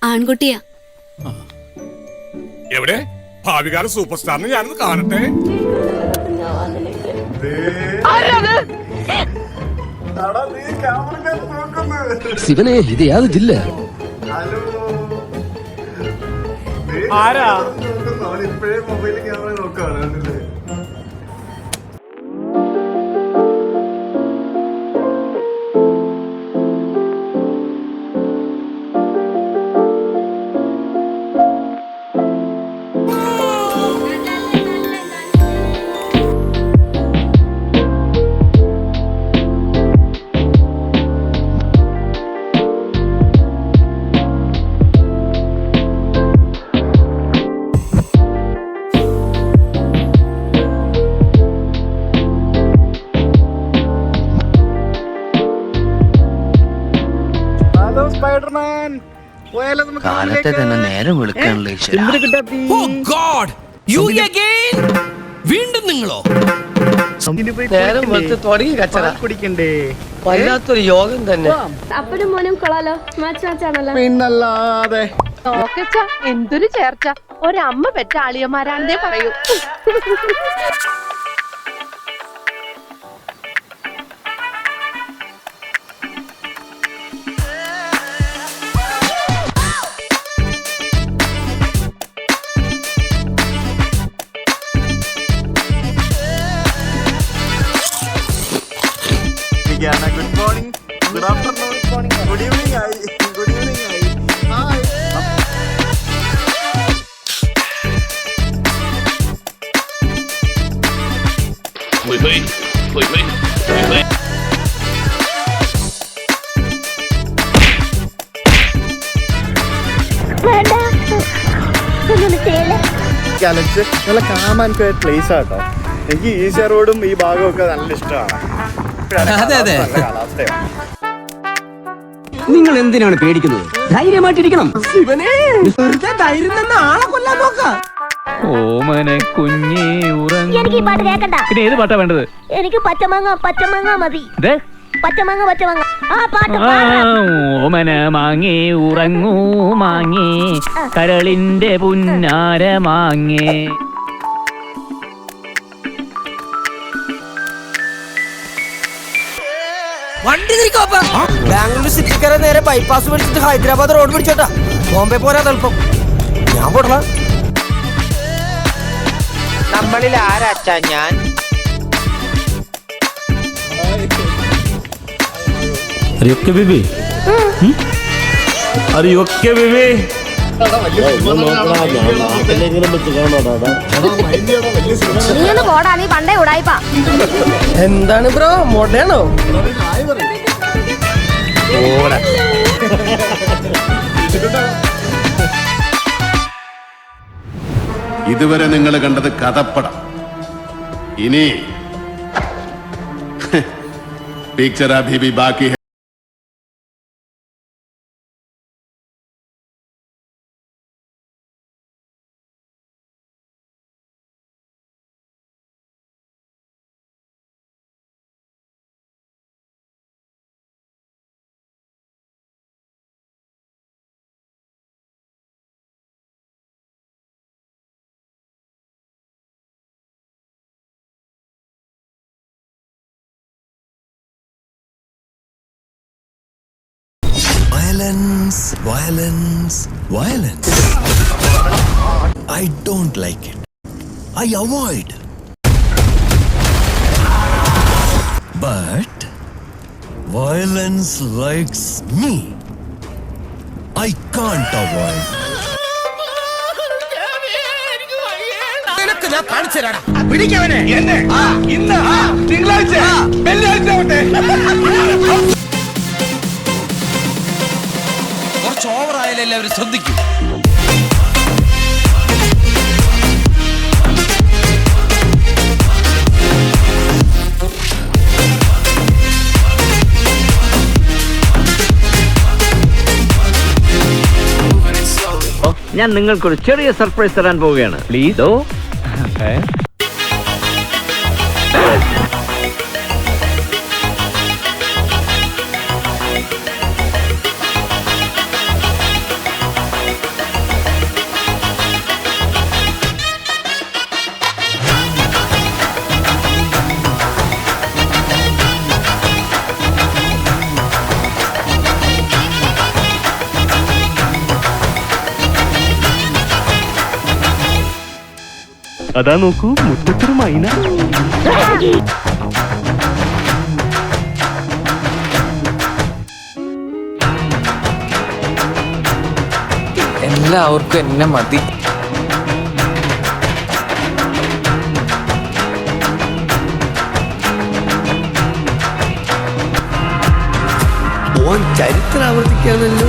ആൺകുട്ടിയാ. എവിടെ ഭാവികാല സൂപ്പർ സ്റ്റാറിന് ഞാനത് കാണട്ടെ. ശിവനെ, ഇത് യാത് ജില്ല? ആരാ? ഇപ്പോഴേ മൊബൈലിൽ ക്യാമറ നോക്കാണ്. കാലത്തെ തന്നെ നേരം വിളിക്കാനുള്ള വീണ്ടും നിങ്ങളോ? നേരം വെളുത്ത് തുടങ്ങി കച്ചറ കുടിക്കണ്ടേ? വല്ലാത്തൊരു യോഗം തന്നെ. അപ്പനും മോനും കൊള്ളാലോ, മാച്ചാണല്ലോ. പിന്നല്ലാതെ എന്തൊരു ചേർച്ച! ഒരമ്മ പെറ്റ ആളിയന്മാരാണെന്നേ പറയൂ. Good morning, good afternoon, good evening ആയി, ഗുഡ് ഈവനിങ് ആയി. നല്ല കാമാൻ പ്ലേസ് ആട്ടോ. എനിക്ക് ഈസിയ റോഡും ഈ ഭാഗവും ഒക്കെ നല്ല ഇഷ്ടമാണ്. നിങ്ങൾ എന്തിനാണ് പേടിക്കുന്നത്? ധൈര്യമായിട്ടിരിക്കണം. വെറുതെ ധൈര്യം തന്ന ആളെ കൊല്ലാൻ നോക്കാം. ഓമനെ കുഞ്ഞേ ഉറങ്ങ്. എനിക്ക് ഈ പാട്ട് കേൾക്കണ്ട. പിന്നെ ഏത് പാട്ടാ വേണ്ടത്? എനിക്ക് പച്ചമാങ്ങ മതി. പച്ചമാങ്ങ ആ പാട്ട്. ഓമന മാങ്ങേ ഉറങ്ങൂ മാങ്ങേ, കരളിന്റെ പുന്നാര മാങ്ങേ. വണ്ടി തിരിക്കോപ്പ. ബാംഗ്ലൂർ സിറ്റിക്കാരെ നേരെ ബൈപ്പാസ് പിടിച്ചിട്ട് ഹൈദരാബാദ് റോഡ് പിടിച്ചോട്ടാ. ബോംബെ പോരാ തൽപ്പം. ഞാൻ പോടല. നമ്മളിൽ ആരാച്ചാ ഞാൻ? Okay, baby. Are you okay, baby? നീ പണ്ടേ ഉടായിപ്പാ. എന്താണ് ബ്രോ, മോഡേണോ? ഇതുവരെ നിങ്ങൾ കണ്ടത് കഥപ്പടം. ഇനി പിക്ചർ അഭി ഭി ബാക്കി. Violence. I don't like it. I avoid. But violence likes me. I can't avoid. പിടിക്കവനെ എന്നെ ഇന്ന് തിങ്കളാഴ്ച വെള്ളിയാഴ്ച കുറച്ച് ഓവറായാലും എല്ലാവരും ശ്രദ്ധിക്കും. ഞാൻ നിങ്ങൾക്കൊരു ചെറിയ സർപ്രൈസ് തരാൻ പോവുകയാണ്. പ്ലീസ്. അതാ നോക്കൂ മുറ്റത്തൊരു മൈന. എല്ലാവർക്കും എന്നെ മതി. ചരിത്രം ആവർത്തിക്കാണല്ലോ.